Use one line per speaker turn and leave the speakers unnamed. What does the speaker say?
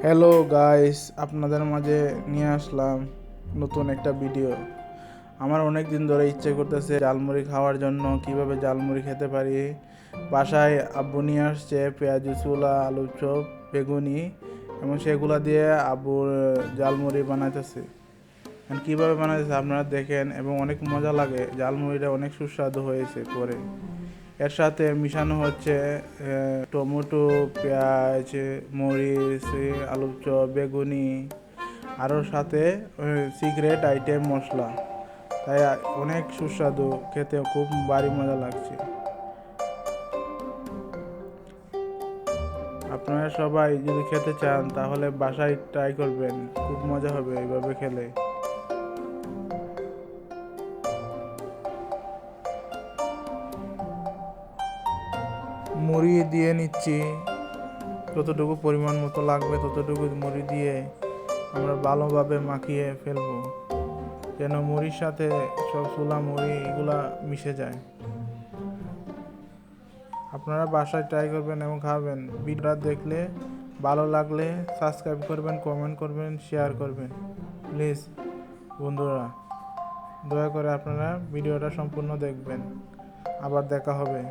Hello guys, আপনাদের মাঝে নিয়ে আসলাম নতুন একটা ভিডিও। আমার অনেক দিন ধরে ইচ্ছে করতেছে ঝালমুড়ি খাওয়ার জন্য। কিভাবে ঝালমুড়ি খেতে পারি, বাসায় আব্বু নিয়ে আসছে পেঁয়াজু চুলা, আলুর চপ, বেগুনি এবং সেগুলা দিয়ে আব্বুর ঝালমুড়ি বানাইতেছে। কীভাবে বানাইতেছে আপনারা দেখেন এবং অনেক মজা লাগে। ঝালমুড়িটা অনেক সুস্বাদু হয়েছে পরে। এর সাথে মিশানো হচ্ছে টমেটো, পেঁয়াজ, মরিচ, আলুর চপ, বেগুনি, আরও সাথে সিক্রেট আইটেম মশলা। তাই অনেক সুস্বাদু, খেতে খুব ভারী মজা লাগছে। আপনারা সবাই যদি খেতে চান তাহলে বাসায় ট্রাই করবেন, খুব মজা হবে এইভাবে খেলে। মুড়ি দিয়ে নিচ্ছি, যতটুকু পরিমাণ মতো লাগবে ততটুকু মুড়ি দিয়ে আমরা ভালোভাবে মাখিয়ে ফেলবো, যেন মুড়ির সাথে সব ছোলা মুড়ি এগুলা মিশে যায়। আপনারা বাসায় ট্রাই করবেন এবং খাবেন। ভিডিওটা দেখলে ভালো লাগলে সাবস্ক্রাইব করবেন, কমেন্ট করবেন, শেয়ার করবেন প্লিজ। বন্ধুরা, দয়া করে আপনারা ভিডিওটা সম্পূর্ণ দেখবেন। আবার দেখা হবে।